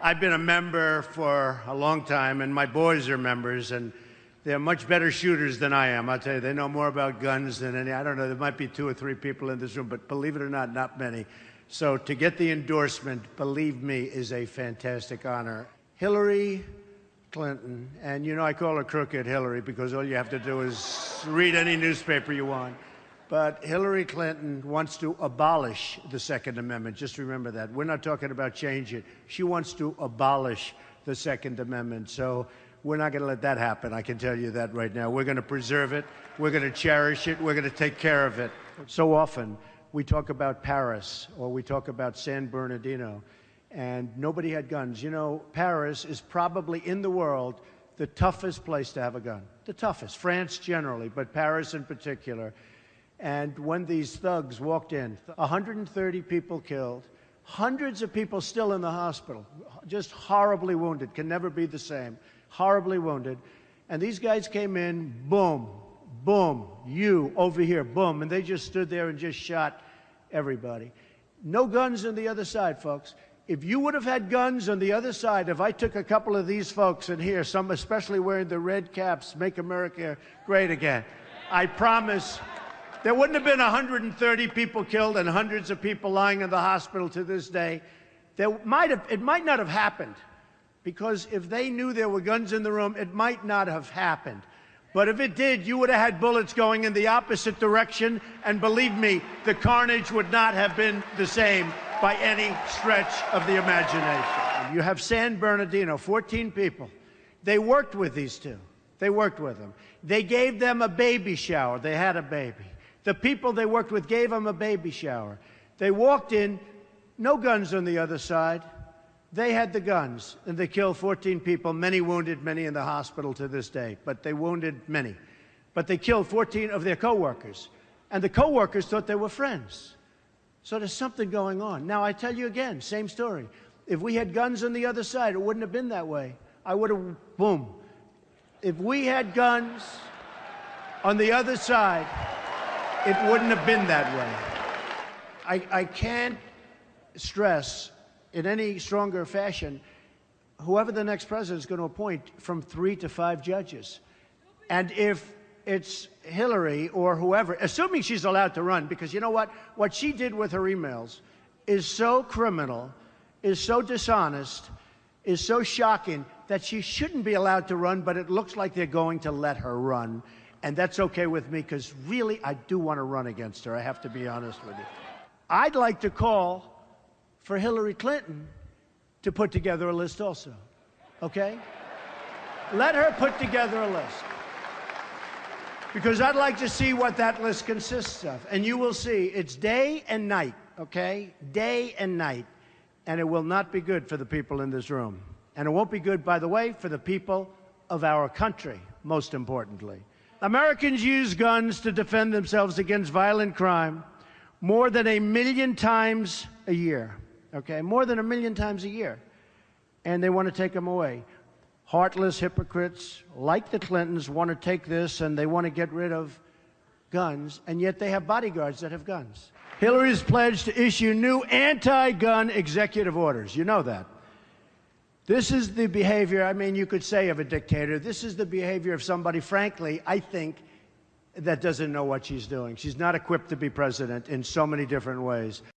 I've been a member for a long time, and my boys are members, and they're much better shooters than I am. I'll tell you, they know more about guns than any. I don't know, there might be 2 or 3 people in this room, but believe it or not, not many. So to get the endorsement, believe me, is a fantastic honor. Hillary Clinton, and you know I call her Crooked Hillary because all you have to do is read any newspaper you want. But Hillary Clinton wants to abolish the Second Amendment. Just remember that. We're not talking about change it. She wants to abolish the Second Amendment. So we're not going to let that happen. I can tell you that right now. We're going to preserve it. We're going to cherish it. We're going to take care of it. So often we talk about Paris or we talk about San Bernardino, and nobody had guns. You know, Paris is probably in the world the toughest place to have a gun. The toughest. France generally, but Paris in particular. And when these thugs walked in, 130 people killed, hundreds of people still in the hospital, just horribly wounded, can never be the same, horribly wounded. And these guys came in, boom, boom, you over here, boom, and they just stood there and just shot everybody. No guns on the other side, folks. If you would have had guns on the other side, if I took a couple of these folks in here, some especially wearing the red caps, Make America Great Again, I promise there wouldn't have been 130 people killed and hundreds of people lying in the hospital to this day. It might not have happened, because if they knew there were guns in the room, it might not have happened. But if it did, you would have had bullets going in the opposite direction, and believe me, the carnage would not have been the same by any stretch of the imagination. You have San Bernardino, 14 people. They worked with these two. They worked with them. They gave them a baby shower. They had a baby. The people they worked with gave them a baby shower. They walked in, no guns on the other side. They had the guns, and they killed 14 people, many wounded, many in the hospital to this day, but they wounded many. But they killed 14 of their coworkers, and the coworkers thought they were friends. So there's something going on. Now, I tell you again, same story. If we had guns on the other side, it wouldn't have been that way. I would have, boom. If we had guns on the other side, it wouldn't have been that way. I can't stress in any stronger fashion, whoever the next president is going to appoint, from 3 to 5 judges. And if it's Hillary or whoever, assuming she's allowed to run, because you know what? What she did with her emails is so criminal, is so dishonest, is so shocking that she shouldn't be allowed to run, but it looks like they're going to let her run. And that's okay with me, because really, I do want to run against her. I have to be honest with you. I'd like to call for Hillary Clinton to put together a list also, okay? Let her put together a list, because I'd like to see what that list consists of. And you will see, it's day and night, okay? Day and night. And it will not be good for the people in this room. And it won't be good, by the way, for the people of our country, most importantly. Americans use guns to defend themselves against violent crime more than 1 million times a year, okay? More than 1 million times a year. And they want to take them away. Heartless hypocrites like the Clintons want to take this, and they want to get rid of guns, and yet they have bodyguards that have guns. Hillary's pledged to issue new anti-gun executive orders. You know that. This is the behavior, I mean, you could say, of a dictator. This is the behavior of somebody, frankly, I think, that doesn't know what she's doing. She's not equipped to be president in so many different ways.